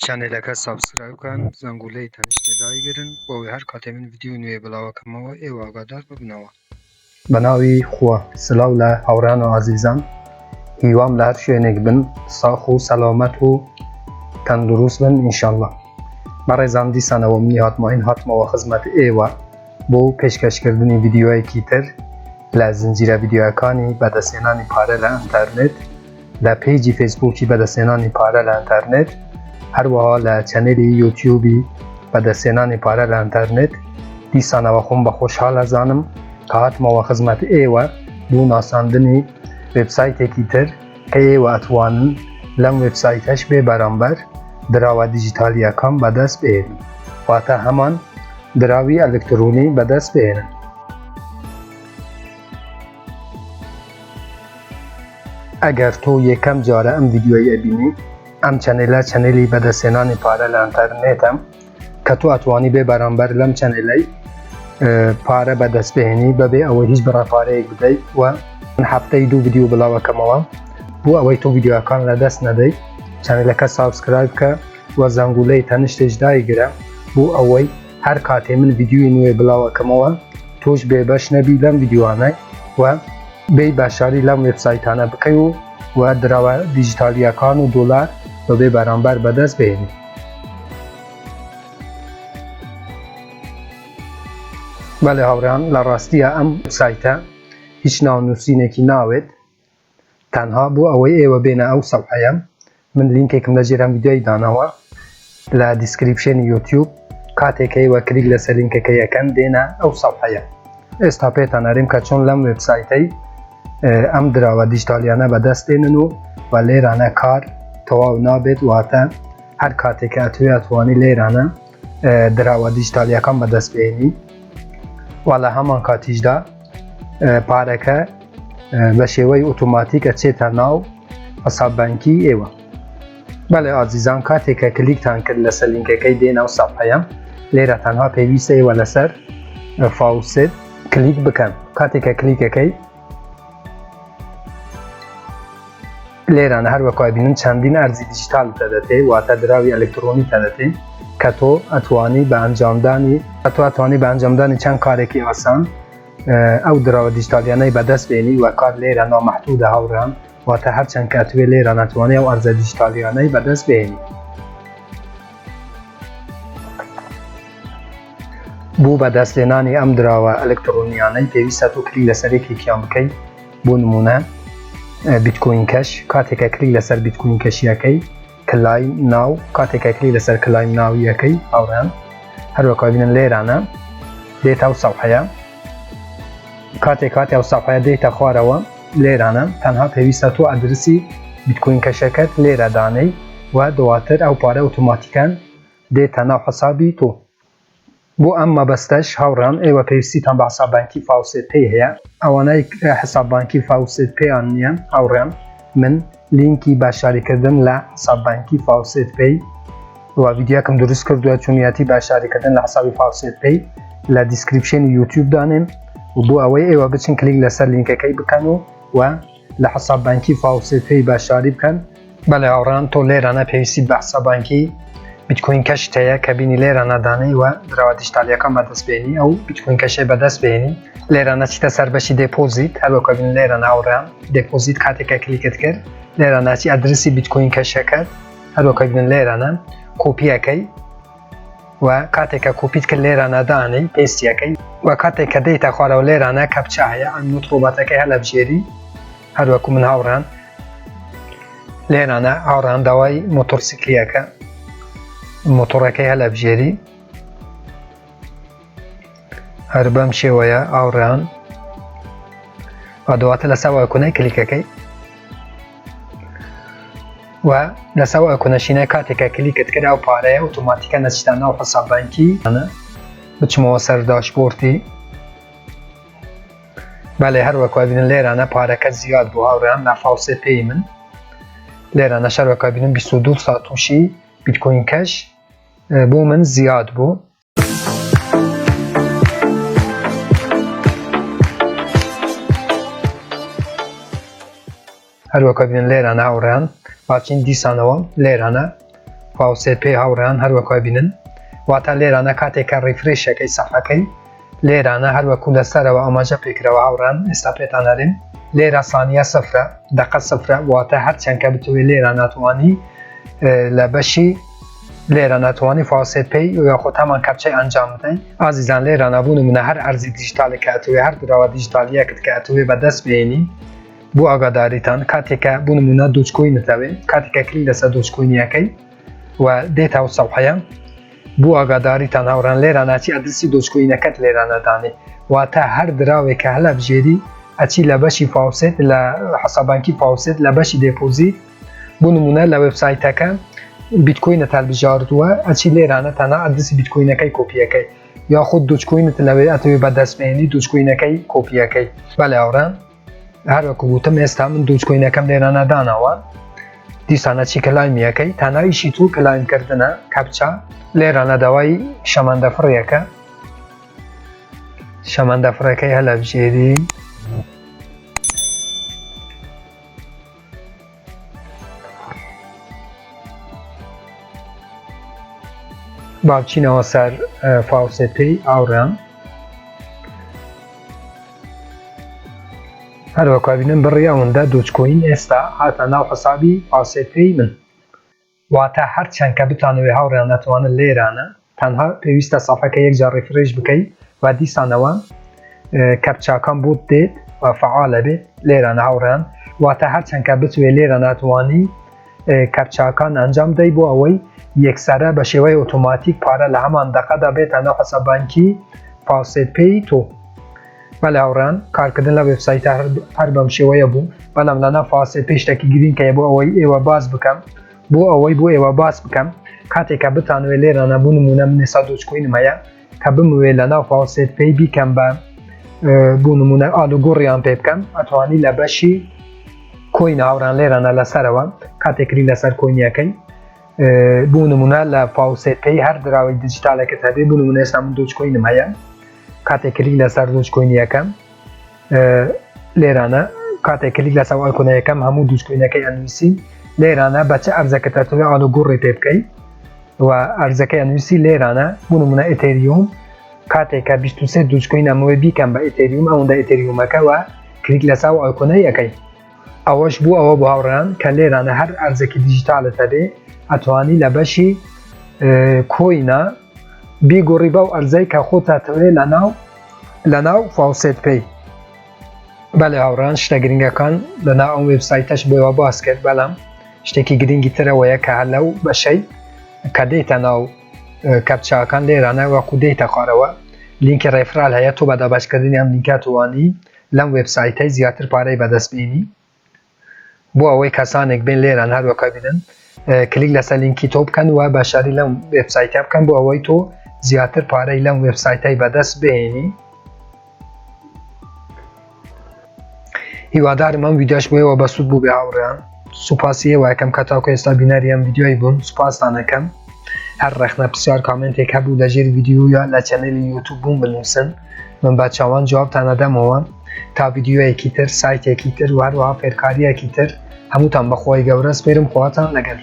چنلەکە سابسکرایب بکەن زەنگوولەی تەنیشتێ دایگرن بۆ ئەوەی هەر کاتێ من ڤیدیۆ نوێ بڵاوەکەمەوە ئێوە ئاگادار ببنەوە. بەناوی خوا سلااو لە هاوڕان و عزیزان، هیوام لە هەر شوێنێک بن ساخ و سەلامەت و تەندروست بن ئینشاءالله. بەڕێزان دیسانەوە منی هاتمەوە خزمەت ئێوە بۆ پێشکەشکردنی ڤیدیۆیەکی تر لە زنجیرە ڤیدیۆیەکانی بەدەستهێنانی پارە لە ئینتەرنێت، لە پیجی فێسبووکی بەدەستهێنانی پارە لە ئینتەرنێت، هەروەها لە چەنێلی یوتیوبی بەدەستهێنانی پارە لە ئینتەرنێت. دیسانەوە خۆم بە خۆشحاڵ ئەزانم کە هاتمەوە خزمەت ئێوە بۆ ناساندنی وێبسایتێکی تر کە ئێوە ئەتوانن لەم وێبسایتەش بێ بەرامبەر دراوە دیجیتالیەکان بەدەست بهێنن، واتە هەمان دراوی ئەلکترۆنی بەدەست بهێنن. ئەگەر تۆ یەکەم جارە ئەم ڤیدیۆی ئەبینی، ئەم چەنێلی بەدەستهێنانی پارە لە ئینتەرنێتە کە تۆ ئەتوانی بێ بەرامبەر لەم چەنێلەی پارە بەدەست بهێنی بەبێ ئەوەی هیچ بڕەپارەیەک بدەیت. و هەفتەی 2 ڤیدیۆ بڵاوەکەمەوە بۆ ئەوەی تۆ ڤیدیۆەکان لەدەست نەدەیت. چەنێلەکە سابسکرایب بکە و زەنگوولەی تەنیشتێش دایگرە بۆ ئەوەی هەر کاتێ من ڤیدیۆی نوێ بڵاوەکەمەوە تۆش بێبەش نەبی لەم ڤیدیۆانە و بێی باشاری لەم وێبسایتانە بکەی و دراوە دیجیتالیەکان و دۆلار بەبێ بەرامبەر بەدەست بهێنی. بەڵێ هاوڕێیان، لە ڕاستیە ئەم سایتە هیچ ناونووسینێکی ناوێت، تەنها بۆ ئەوەی ئێوە بێنە ئەو سەفحەیە. من لینکێکم لەژێرم ڤیدیۆی دانەوە لە دیسکریپشنی یوتیوب، کاتێک ئێوە کلیک لەسەر لینکەکە یەکەن دێنە ئەو سەفحەیە. ئێستا پێتان ئەرێم کە چۆن لەم وێبسایتەی ئەم دراوە دیجیتالیانە بەدەست دێنن و لێرانە کار تەواو نابێت، واتە هەر کاتێکە ئەتوێ ئەتوانی لێرانە دراوە دیجیتالیەکان بەدەست بهێنی و لە هەمان کاتیشدا پارەکە بە شێوەی ئۆتۆماتیک ئەچێتە ناو حساب بانکی ئێوە. بەڵێ ئازیزان، کاتێکە کلیکتان کرد لەسەر لینکەکەی دێنە ئەو سەفحەیە، لێرە تەنها پێویستە ئێوە لەسەر فاوسێت کلیک بکەن. کاتێکە کلیکەکەی لێرانە هەروەکو بینن چەندین ئەرزی دیجیتال دەدەتێ، واتە دراوی ئەلکترۆنی دەدەتێ کە تۆ ئەتوانی بە ئەنجامدانی چەند کارێکی ئاسان ئەو دراوە دیجیتالیانەی بەدەست بێنی و کار لێرە نامەحدودە هاوڕێیان، واتە هەرچەند کە ئەتوێ لێرە ناتوانێ ئەو ئەرزە دیجیتالیانەی بەدەست بێنی. بۆ بەدەستهێنانی ئەم دراوە ئەلکترۆنیانەی پێویستە تۆ کلیک لەسەر یەکێکیان بکەیت. بۆ نمونە بیتکۆین کەش، کاتێکە کلیک لەسەر بیتکۆین کەشیەکەی کلایم ناو، کاتێکە کلیک لەسەر کلایم ناویەکەی هاوڕێیان، هەروەکو بینن لێرانە دێتە ئەو سەفحەیە. کاتێک ئەو سەفحەیە دێتە خوارەوە، لێرانە تەنها پێویستە تۆ ئەدرسی بیتکۆین کەشەکەت لێرە دانەی و دواتر ئەو پارە ئۆتۆماتیکەن دێتە ناو حسابی تۆ. بۆ ئەم مەبەستەش هاوڕێیان، ئێوە پێویستیتان بە حساب بانکی فاوسێت پێی هەیە. ئەوانەی حساب بانکی فاوسێت پێیان نییە هاوڕێیان، من لینکی باشاریکردن لە حساب بانکی فاوسێت پێی و ڤیدیۆکەم دروست کردووە چۆنیەتی باشاریکردن لە حسابی فاوسێت پێی لە دیسکریپشنی یوتیوب دانێم و بۆ ئەوەی ئێوە بچن کلیک لەسەر لینکەکەی بکەن و لە حساب بانکی فاوسێت پێی باشاری بکەن. بەڵێ هاوڕێیان، تۆ لێرانە پێویستیت بە حساب بانکی بیتکۆین کەشت هەیە کە بینی لێرانە دانەی و دراوە دیجیتالیەکان بەدەست بێنی، ئەو بیتکۆین کەشەی بەدەست بێنی. لێرانە چیتە سەر بەشی دێپۆزیت، هەروەکو بینن لێرانە هاوڕێیان دێپۆزیت، کاتێکە کلیکت کرد لێرانە چی ئەدرسی بیتکۆین کەشەکەت، هەروەکو بینن لێرانە کۆپیەکەی و کاتێکە کۆپیت کرد لێرانە دانەی پێستیەکەی و کاتێککە دێتە خوارەوە لێرانە کەپچا هەیە ئەم مۆتۆباتەکەی هەلەبژێری. هەروەکو من هاوڕێیان لێرانە هاوڕێیان داوای مۆتۆرسیکلیەکە مۆتۆڕەکەی هەلەبژێری. هەر بەم شێوەیە هاوڕێیان دواتە لەسەر ئایکۆنەی کلیکەکەی و لەسەر ئایکۆنەشینە کاتێکە کلیکت کرد ئەو پارەیە ئۆتۆماتیکە نەچیتە ناو حساب بانکی. بچمەوە سەر داشبۆرتی. بەڵێ هەروەکو بینن لێرانە پارەکە زیاد بوو هاوڕێیان لە فاوسێت پێی من. لێرانە شەروەکو بینن 22 ساتۆشی بیتکۆین کەش بۆ من زیاد بوو. هەروەکو بینن لێرانە هاوڕێیان باچین دیسانەوە لێرانە فاوسێت پێی هاوڕێیان هەروەکو بینن واتە لێرانە کاتێکە ڕیفرێشەکەی سەفحەکەی لێرانە هەروەکو لەسەرەوە ئاماژە پێکرەوە هاوڕان ئێستا پێتان هەرێن لێرە سانیە سەفرە دەقە سەفرە واتە هەرچەند کە بتوێ لێرە ناتوانی لە بەشی لێرە ناتوانی فاوسێت پێی یاخۆ هەمان کەپچەی ئەنجام بدەین ئازیزان لێرە نەبوون منە هەر ئەرزی دیجیتالی کە ئەتوێ هەر دراوە دیجیتالیەکت کە ئەتوێ بەدەست بێنی بۆ ئاگاداریتان کاتێکە بوون منە دوچکۆینتەوێ کاتێکە کلی لەسەر دوچکۆینیەکەی و دێتەوە سەوحەیە بۆ ئاگاداریتان هاوڕان لێرە ناچی ئەدرسی دۆچکۆینەکەت لێرە نەدانێ واتە هەر دراوێک کە هەلە بژێری ئەچی لە بەشی فاوسێت لە حسابانکی فاوسێت لە بەشی دێپۆزیت بۆ نمونە لە وێبسایتەکە بیتکۆینت هەڵبژاردووە ئەچی لێرانە تەنها ئەدرسی بیتکۆینەکەی کۆپیەکەی یاخود دوچکۆینت لەوێ ئەتەوێ بەدەستبێنی دوچکۆینەکەی کۆپیەکەی بەڵێ هاوڕان هەروەکو گوتم ئێستا من دوچکۆینەکەم لێرە نەدانەوە دیسانە چی کەلایمیەکەی تەنها ئیشی تو کەلایمکردنە کەپچە لێرانە داوای شەمەندەفڕیەکە شەمەندەفڕەکەی هەلە بژێری باوچینەوە سەر فاوسێت پێی ئاوڕان هەروەکو بینن بڕی ئەوەندە دوچکۆین ئێستا هاتە ناو حسابی فاوسێت پێی من واتە هەرچەند کە بتانەوێ هاوڕێیان نەتوانن لێرانە تەنها پێویستە سەفحەکە یەکجار ڕیفرێش بکەیت و دیسانەوە کەپچاکان بۆت دێت و فعالە بێت لێرانە هاوڕێیان واتە هەرچەند کە بتوێ لێرە ناتوانی کەپچاکان ئەنجام دەی بۆ ئەوەی یەکسەرە بە شێوەی ئۆتۆماتیک پارە لە هەمان دەقەدا بێتە ناو حسابانکی فاوسێت پێی تۆ بەڵێ هاوڕێیان کارکردن لە وێبسایتە هەر بەم شێوەیە بوو بەڵام لەناو فاوسێت پێی شتێکی گرینگەیە بۆ ئەوەی ئێوە باز بکەم بۆ ئێوە باس بکەم کاتێکە بتانوێ لێرانە بوو نمونە من ئێستا دوچکۆینم هەیە کە بموێ لەناو فاوسێت پێی بیکەم بە بوو نمونە ئالوگۆڕیان پێ بکەم ئەتوانی لە بەشی کۆین هاوڕان لێرانە لەسەرەوە کاتێکری لەسەر کۆینیەکەی بوو نمونە لە فاوسێت پێی هەر دراوی دیجیتالەکەت هەبێ بوو نمونە ئێستا من دوچکۆینم هەیە کاتێکری لەسەر دوچکۆینیەکەم لێرانە کاتێکلی لەسەر ئایکۆنەکەم هەموو دوچکۆینەکەی ئەنووسی لێرانە بەچە ئەرزەکە تەتوێ ئالوگۆڕی پێ بکەیت و ئەرزەکەی ئەنووسی لێرانە بوو نمونە ئێتێریوم کاتێکە 23 دوچکۆین ئەمەوەی بیکەم بە ئێتێریوم ئەوەندە ئێتێریومەکەوە کلیک لەسەر ئایکۆنەکەی ئەوەش بوو ئەوە بۆ هاوڕێیان کە لێرانە هەر ئەرزێکی دیجیتالت هەبێ ئەتوانی لە بەشی کۆینە بیگۆڕی بەو ئەرزەی کە خۆت دەتەوێت لەناو فاوسێت پێی بەڵێ هاوڕێیان شتە گرنگەکان لەناو ئەم وێبسایتەش بۆەوە باس کرد بەڵام شتێکی گرنگی ترەوەیە کە هەر لەو بەشەی کە دێتە ناو کەپچاکان لێرانە وەکو دێتە خوارەوە لینکی ڕێفرال هەیە تۆ بە دابشکردنی ئەم لینکە توانی لەم وێبسایتەی زیاتر پارەی بەدەستبێنی بۆ ئەوەی کەسانێک بین لێران هەروەکە بینن کلیک لەسەر لینکی تۆ بکەن و بەشاری لەم وێبسایتە بکەن بۆ ئەوەی تۆ زیاتر پارەی لەم وێبسایتەی بەدەست بێنی هیوادارم ئەم ڤیدیۆش بۆیەوە بەسوود بوو بێ هاوڕێیان سوپاسیەوە یەکەم کە تاوکو ئێستا بینەری ئەم ڤیدیۆی بوون سوپاستان دەکەم هەر ڕێخنە پرسیار کامنتێک هەبوو لەژێر ڤیدیۆ یا لە چەنەلی یوتیوب بوون بنووسن من بە چاوان جوابتان دەدەمەوە تا ڤیدیۆیەکی تر سایتێکی تر و هەروەها فێرکاریەکی تر هەمووتان بەخوای گەورە سپێرم خواتان لەگەڵ